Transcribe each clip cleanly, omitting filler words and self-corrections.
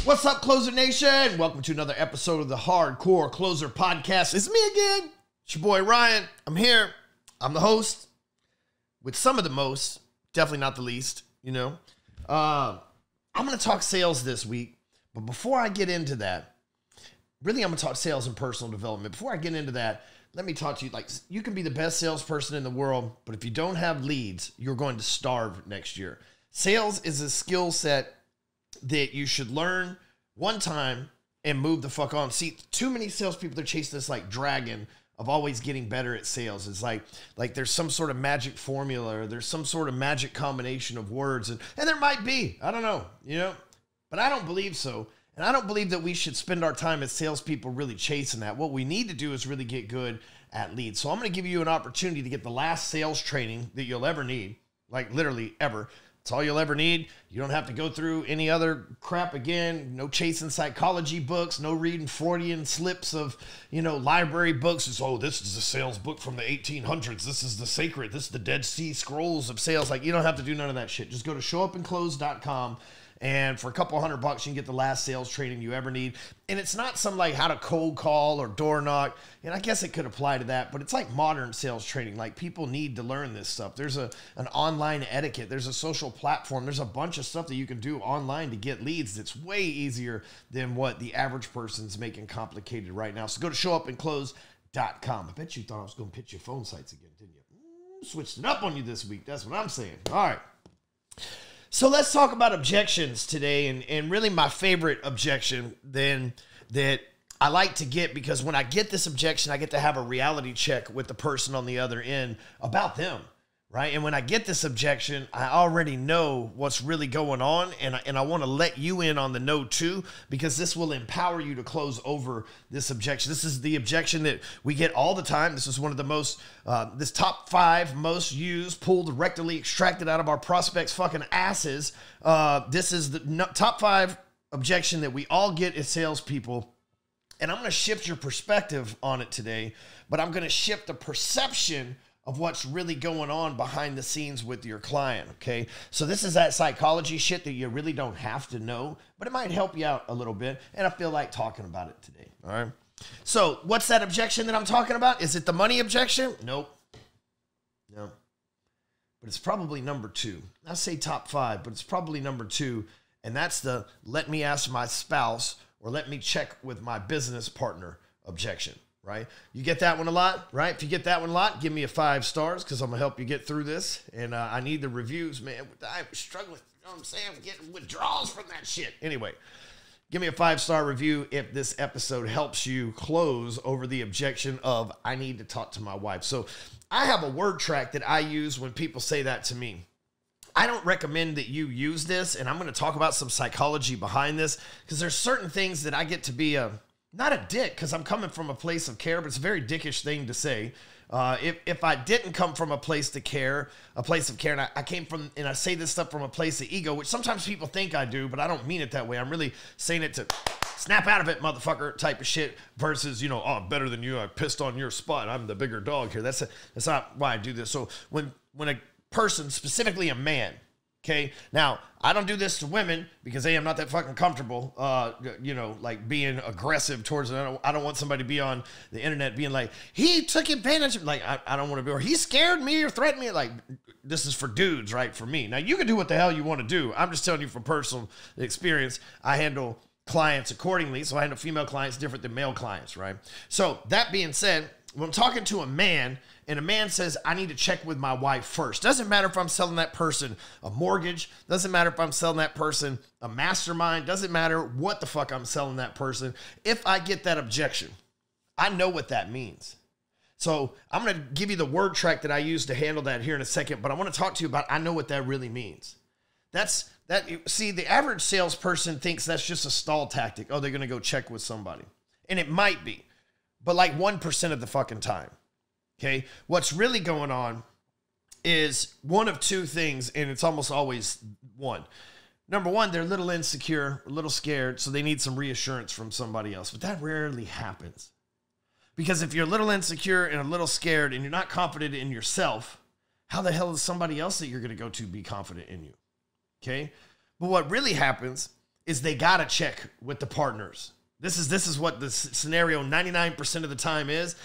What's up, Closer Nation? Welcome to another episode of the Hardcore Closer Podcast. It's me again. It's your boy Ryan. I'm here. I'm the host with some of the most, definitely not the least, you know. I'm going to talk sales this week, but before I get into that, really I'm going to talk sales and personal development. Before I get into that, let me talk to you. Like, you can be the best salesperson in the world, but if you don't have leads, you're going to starve next year. Sales is a skill set that you should learn one time and move the fuck on. See, too many salespeople, they're chasing this like dragon of always getting better at sales. It's like there's some sort of magic formula, or there's some sort of magic combination of words, and there might be. I don't know, you know, but I don't believe so. And I don't believe that we should spend our time as salespeople really chasing that. What we need to do is really get good at leads. So I'm going to give you an opportunity to get the last sales training that you'll ever need, like literally ever. It's all you'll ever need. You don't have to go through any other crap again. No chasing psychology books. No reading Freudian slips of, you know, library books. It's, oh, this is a sales book from the 1800s. This is the sacred. This is the Dead Sea Scrolls of sales. Like, you don't have to do none of that shit. Just go to showupandclose.com. And for a couple $100, you can get the last sales training you ever need. And it's not some like how to cold call or door knock. And I guess it could apply to that, but it's like modern sales training. Like, people need to learn this stuff. There's an online etiquette. There's a social platform. There's a bunch of stuff that you can do online to get leads that's way easier than what the average person's making complicated right now. So go to showupandclose.com. I bet you thought I was going to pitch your phone sites again, didn't you? Switched it up on you this week. That's what I'm saying. All right. So let's talk about objections today, and really my favorite objection then that I like to get, because when I get this objection, I get to have a reality check with the person on the other end about them, right? And when I get this objection, I already know what's really going on, and I want to let you in on the know too, because this will empower you to close over this objection. This is the objection that we get all the time. This is one of the most, this top 5 most used, pulled directly extracted out of our prospects' fucking asses. This is the top 5 objection that we all get as salespeople. And I'm going to shift your perspective on it today, but I'm going to shift the perception of what's really going on behind the scenes with your client, okay? So this is that psychology shit that you really don't have to know, but it might help you out a little bit, and I feel like talking about it today, all right? So what's that objection that I'm talking about? Is it the money objection? Nope. No. But it's probably number 2. I say top 5, but it's probably number 2, and that's the let me ask my spouse or let me check with my business partner objection. Right? You get that one a lot, right? If you get that one a lot, give me a 5 stars, because I'm going to help you get through this. And I need the reviews, man. I'm struggling, you know what I'm saying? I'm getting withdrawals from that shit. Anyway, give me a 5-star review if this episode helps you close over the objection of, I need to talk to my wife. So I have a word track that I use when people say that to me. I don't recommend that you use this, and I'm going to talk about some psychology behind this, because there's certain things that I get to be not a dick, because I'm coming from a place of care, but it's a very dickish thing to say. If I didn't come from a place of care, and I came from, and I say this stuff from a place of ego, which sometimes people think I do, but I don't mean it that way. I'm really saying it to snap out of it, motherfucker, type of shit, versus, you know, oh, I'm better than you. I pissed on your spot. I'm the bigger dog here. That's not why I do this. So when a person, specifically a man, okay, now I don't do this to women because I'm not that fucking comfortable, you know, like being aggressive towards it. I don't want somebody to be on the internet being like, he took advantage of, like, I don't want to be, or he scared me or threatened me. Like, this is for dudes, right? For me. Now, you can do what the hell you want to do. I'm just telling you from personal experience. I handle clients accordingly. So I handle female clients different than male clients, right? So that being said, when I'm talking to a man, and a man says, I need to check with my wife first. Doesn't matter if I'm selling that person a mortgage. Doesn't matter if I'm selling that person a mastermind. Doesn't matter what the fuck I'm selling that person. If I get that objection, I know what that means. So I'm going to give you the word track that I use to handle that here in a second, but I want to talk to you about, I know what that really means. See, the average salesperson thinks that's just a stall tactic. Oh, they're going to go check with somebody. And it might be, but like 1% of the fucking time. Okay, what's really going on is one of 2 things, and it's almost always one. Number 1, they're a little insecure, a little scared, so they need some reassurance from somebody else. But that rarely happens. Because if you're a little insecure and a little scared and you're not confident in yourself, how the hell is somebody else that you're going to go to be confident in you? Okay? But what really happens is they got to check with the partners. This is what the scenario 99% of the time is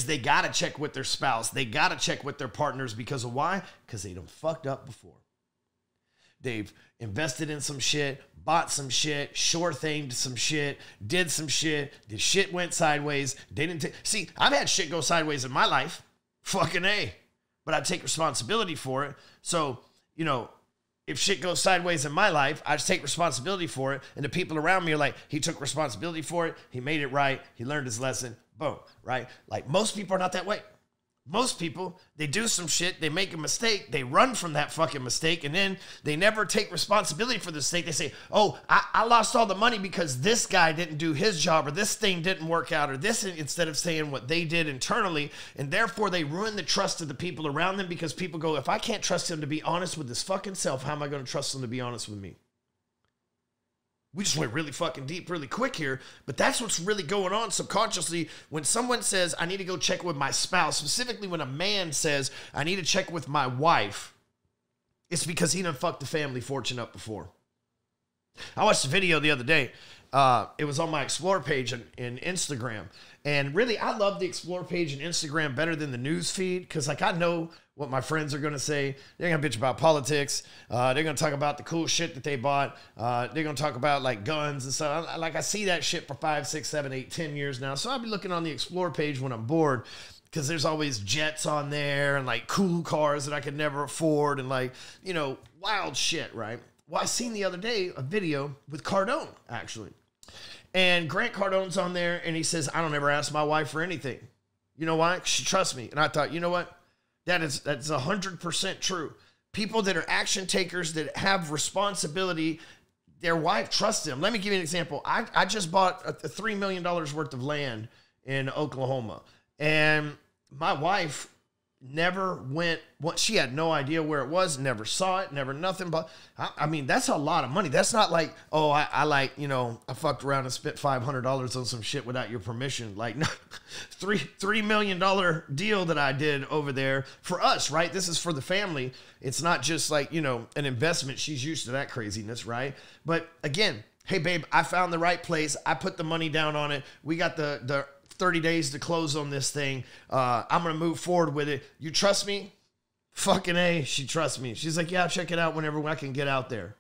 they got to check with their spouse. They got to check with their partners because of why? Because they done fucked up before. They've invested in some shit, bought some shit, sure-thinged some shit, did some shit. The shit went sideways. They didn't see, I've had shit go sideways in my life. Fucking A. But I take responsibility for it. So, you know, if shit goes sideways in my life, I just take responsibility for it. And the people around me are like, he took responsibility for it. He made it right. He learned his lesson. Boom. Right? Like most people are not that way. Most people, they do some shit, they make a mistake, they run from that fucking mistake, and then they never take responsibility for the mistake. They say, oh, I lost all the money because this guy didn't do his job, or this thing didn't work out, or this, instead of saying what they did internally, and therefore they ruin the trust of the people around them because people go, if I can't trust him to be honest with his fucking self, how am I going to trust him to be honest with me? We just went really fucking deep really quick here, but that's what's really going on subconsciously when someone says, I need to go check with my spouse, specifically when a man says, I need to check with my wife, it's because he done fucked the family fortune up before. I watched a video the other day. It was on my Explore page in Instagram. And really, I love the Explore page in Instagram better than the news feed because, like, I know what my friends are going to say. They're going to bitch about politics. They're going to talk about the cool shit that they bought. They're going to talk about, like, guns and stuff. I see that shit for 5, 6, 7, 8, 10 years now. So I'll be looking on the Explore page when I'm bored because there's always jets on there and, like, cool cars that I could never afford and, like, you know, wild shit, right? Well, I seen the other day a video with Cardone, actually. And Grant Cardone's on there, and he says, I don't ever ask my wife for anything. You know why? She trusts me. And I thought, you know what? That's 100% true. People that are action takers, that have responsibility, their wife trusts them. Let me give you an example. I just bought a $3 million worth of land in Oklahoma. And my wife never went, she had no idea where it was, never saw it, never nothing. But I mean, that's a lot of money. That's not like, oh, I like, you know, I fucked around and spent $500 on some shit without your permission. Like, no, $3 million deal that I did over there for us, right? This is for the family. It's not just like, you know, an investment. She's used to that craziness, right? But again, hey, babe, I found the right place. I put the money down on it. We got the 30 days to close on this thing. I'm going to move forward with it. You trust me? Fucking A, she trusts me. She's like, yeah, I'll check it out whenever I can get out there.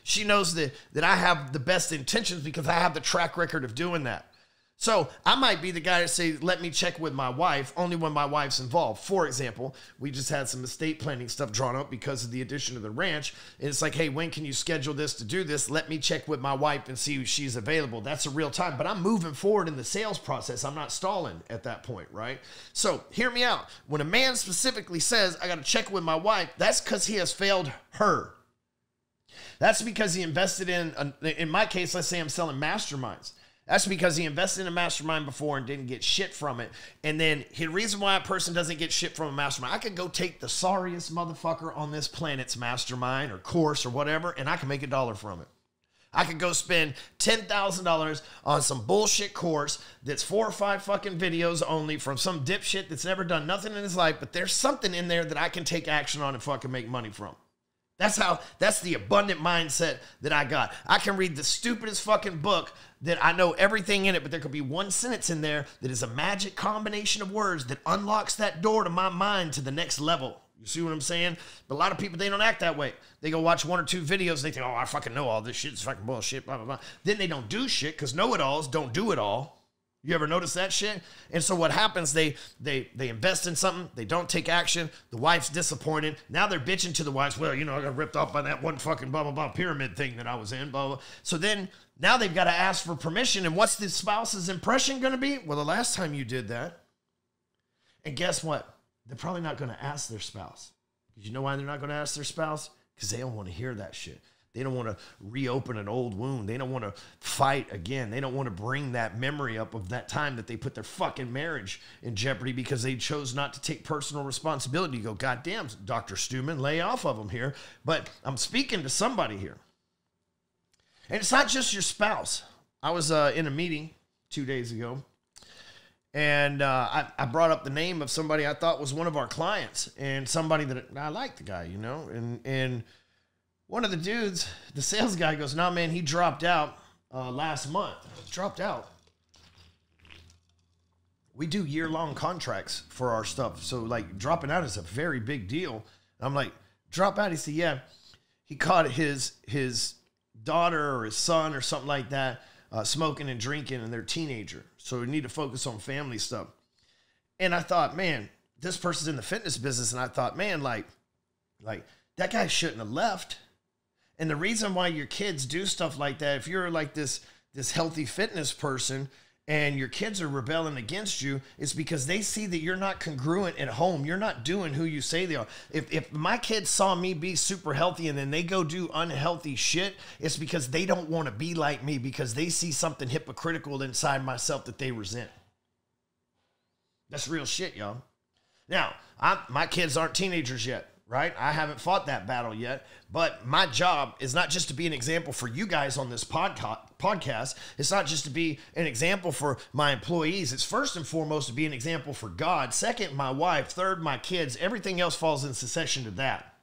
She knows that I have the best intentions because I have the track record of doing that. So I might be the guy to say, let me check with my wife only when my wife's involved. For example, we just had some estate planning stuff drawn up because of the addition of the ranch. And it's like, hey, when can you schedule this to do this? Let me check with my wife and see if she's available. That's a real time. But I'm moving forward in the sales process. I'm not stalling at that point, right? So hear me out. When a man specifically says, I got to check with my wife, that's because he has failed her. That's because he invested in my case, let's say I'm selling masterminds. That's because he invested in a mastermind before and didn't get shit from it. And then the reason why a person doesn't get shit from a mastermind, I could go take the sorriest motherfucker on this planet's mastermind or course or whatever, and I can make $1 from it. I could go spend $10,000 on some bullshit course that's 4 or 5 fucking videos only from some dipshit that's never done nothing in his life, but there's something in there that I can take action on and fucking make money from. That's the abundant mindset that I got. I can read the stupidest fucking book that I know everything in it, but there could be one sentence in there that is a magic combination of words that unlocks that door to my mind to the next level. You see what I'm saying? But a lot of people, they don't act that way. They go watch 1 or 2 videos and they think, oh, I fucking know all this shit. It's fucking bullshit, blah, blah, blah. Then they don't do shit because know-it-alls don't do it all. You ever notice that shit? And so what happens, they invest in something, they don't take action, the wife's disappointed. Now they're bitching to the wives, well, you know, I got ripped off by that one fucking blah, blah, blah pyramid thing that I was in, blah, blah. So then now they've got to ask for permission. And what's the spouse's impression going to be? Well, the last time you did that. And guess what? They're probably not going to ask their spouse. Because you know why they're not going to ask their spouse? Because they don't want to hear that shit. They don't want to reopen an old wound. They don't want to fight again. They don't want to bring that memory up of that time that they put their fucking marriage in jeopardy because they chose not to take personal responsibility. You go, God damn, Dr. Stewman, lay off of them here. But I'm speaking to somebody here. And it's not just your spouse. I was in a meeting 2 days ago, and I brought up the name of somebody I thought was one of our clients and somebody that I like the guy, you know, and One of the dudes, the sales guy goes, "No, man, he dropped out last month." Dropped out. We do year-long contracts for our stuff. So, like, dropping out is a very big deal. And I'm like, drop out? He said, yeah. He caught his daughter or his son or something like that smoking and drinking, and they're a teenager. So we need to focus on family stuff. And I thought, man, this person's in the fitness business. And I thought, man, like that guy shouldn't have left. And the reason why your kids do stuff like that, if you're like this healthy fitness person and your kids are rebelling against you, it's because they see that you're not congruent at home. You're not doing who you say they are. If my kids saw me be super healthy and then they go do unhealthy shit, it's because they don't want to be like me, because they see something hypocritical inside myself that they resent. That's real shit, y'all. Now, my kids aren't teenagers yet, right? I haven't fought that battle yet, but my job is not just to be an example for you guys on this podcast. It's not just to be an example for my employees. It's first and foremost to be an example for God. Second, my wife. Third, my kids. Everything else falls in succession to that.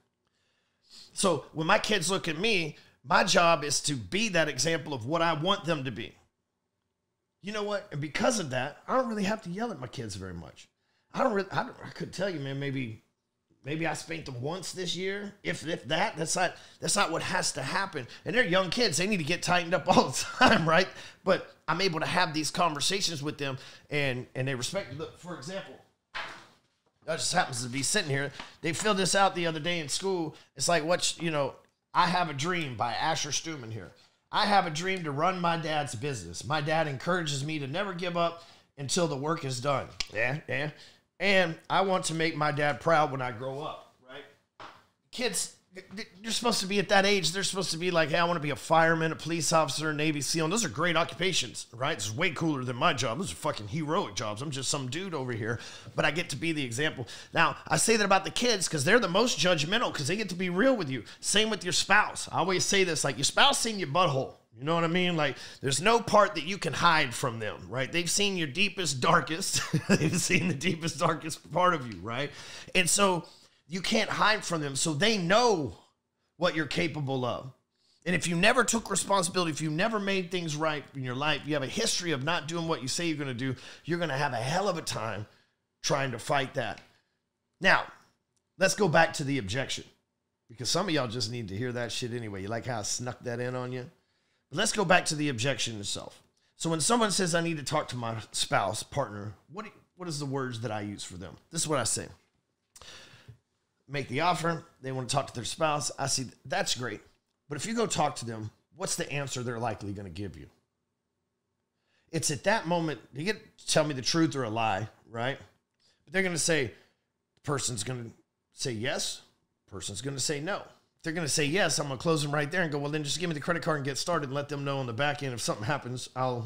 So when my kids look at me, my job is to be that example of what I want them to be. You know what? And because of that, I don't really have to yell at my kids very much. I could tell you, man, maybe I spanked them once this year. If that, that's not what has to happen. And they're young kids. They need to get tightened up all the time, right? But I'm able to have these conversations with them, and they respect. Look, for example, that just happens to be sitting here. They filled this out the other day in school. It's like, I Have a Dream by Asher Stewman here. I have a dream to run my dad's business. My dad encourages me to never give up until the work is done. Yeah. And I want to make my dad proud when I grow up, right? Kids, you're supposed to be at that age. They're supposed to be like, hey, I want to be a fireman, a police officer, a Navy SEAL. And those are great occupations, right? This is way cooler than my job. Those are fucking heroic jobs. I'm just some dude over here, but I get to be the example. Now, I say that about the kids because they're the most judgmental because they get to be real with you. Same with your spouse. I always say this, like, your spouse seen your butthole. You know what I mean? Like, there's no part that you can hide from them, right? They've seen your deepest, darkest. They've seen the deepest, darkest part of you, right? And so you can't hide from them. So they know what you're capable of. And if you never took responsibility, if you never made things right in your life, you have a history of not doing what you say you're going to do, you're going to have a hell of a time trying to fight that. Now, let's go back to the objection, because some of y'all just need to hear that shit anyway. You like how I snuck that in on you? But let's go back to the objection itself. So when someone says, I need to talk to my spouse, partner, what is the words that I use for them? This is what I say. Make the offer. They want to talk to their spouse. I see, that's great. But if you go talk to them, what's the answer they're likely going to give you? It's at that moment, you get to tell me the truth or a lie, right? But they're going to say, the person's going to say yes, the person's going to say no. If they're going to say yes, I'm going to close them right there and go, well, then just give me the credit card and get started and let them know on the back end if something happens, I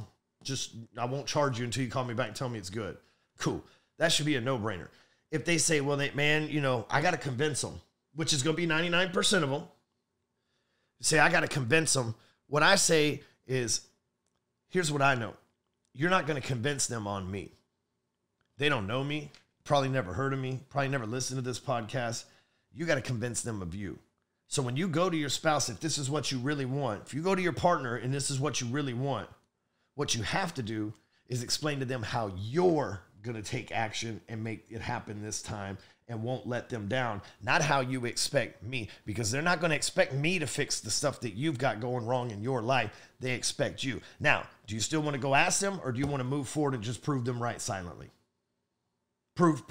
won't charge you until you call me back and tell me it's good. Cool. That should be a no-brainer. If they say, well, I got to convince them, which is going to be 99% of them. Say, I got to convince them. What I say is, here's what I know. You're not going to convince them on me. They don't know me, probably never heard of me, probably never listened to this podcast. You got to convince them of you. So when you go to your spouse, if this is what you really want, if you go to your partner and this is what you really want, what you have to do is explain to them how you're going to take action and make it happen this time and won't let them down. Not how you expect me, because they're not going to expect me to fix the stuff that you've got going wrong in your life. They expect you. Now, do you still want to go ask them, or do you want to move forward and just prove them right silently? Prove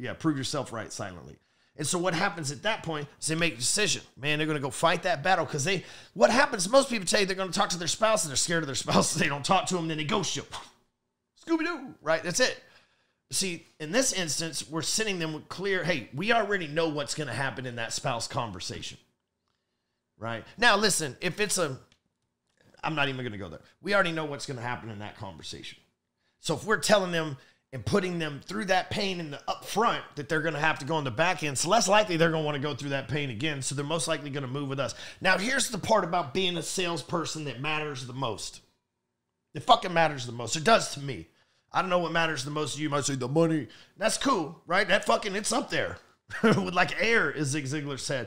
yourself right silently. And so what happens at that point is they make a decision. Man, they're going to go fight that battle because what happens, most people tell you they're going to talk to their spouse and they're scared of their spouse. They don't talk to them, then they ghost you. Scooby-Doo, right? That's it. See, in this instance, we're sending them with clear, hey, we already know what's going to happen in that spouse conversation, right? Now, listen, I'm not even going to go there. We already know what's going to happen in that conversation. So if we're telling them and putting them through that pain in the up front that they're going to have to go on the back end, it's less likely they're going to want to go through that pain again, so they're most likely going to move with us. Now, here's the part about being a salesperson that matters the most. It fucking matters the most. It does to me. I don't know what matters the most to you. You might say the money. That's cool, right? It's up there with like air, as Zig Ziglar said.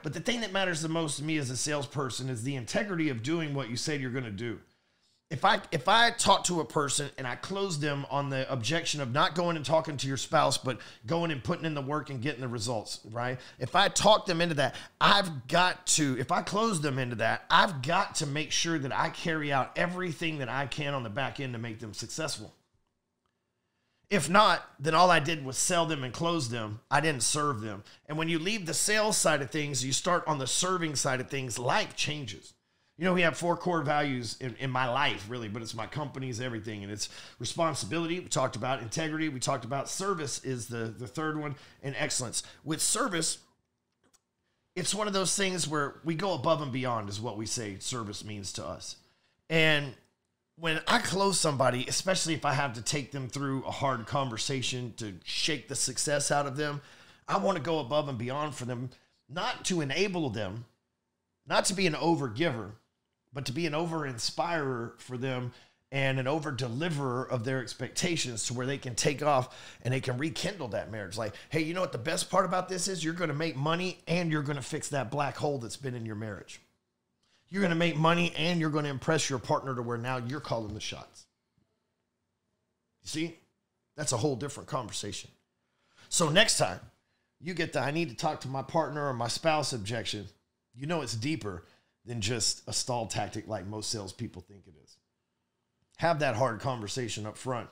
But the thing that matters the most to me as a salesperson is the integrity of doing what you say you're going to do. If I talk to a person and I close them on the objection of not going and talking to your spouse, but going and putting in the work and getting the results, right? If I talk them into that, if I close them into that, I've got to make sure that I carry out everything that I can on the back end to make them successful. If not, then all I did was sell them and close them. I didn't serve them. And when you leave the sales side of things, you start on the serving side of things, life changes. You know, we have 4 core values in my life, really, but it's my company's everything. And it's responsibility. We talked about integrity. We talked about service is the third one, and excellence. With service, it's one of those things where we go above and beyond is what we say service means to us. And when I close somebody, especially if I have to take them through a hard conversation to shake the success out of them, I want to go above and beyond for them, not to enable them, not to be an over-giver, but to be an over-inspirer for them and an over-deliverer of their expectations to where they can take off and they can rekindle that marriage. Like, hey, you know what the best part about this is? You're going to make money and you're going to fix that black hole that's been in your marriage. You're going to make money and you're going to impress your partner to where now you're calling the shots. You see? That's a whole different conversation. So next time you get the I need to talk to my partner or my spouse objection, you know it's deeper than just a stall tactic like most salespeople think it is. Have that hard conversation up front.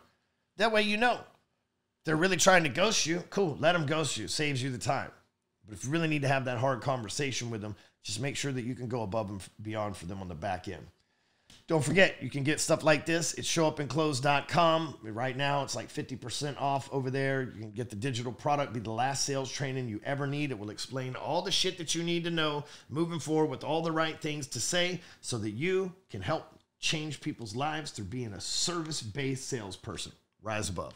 That way you know. If they're really trying to ghost you, cool, let them ghost you. Saves you the time. But if you really need to have that hard conversation with them, just make sure that you can go above and beyond for them on the back end. Don't forget, you can get stuff like this at showupinclose.com. Right now, it's like 50% off over there. You can get the digital product, be the last sales training you ever need. It will explain all the shit that you need to know moving forward with all the right things to say so that you can help change people's lives through being a service-based salesperson. Rise above.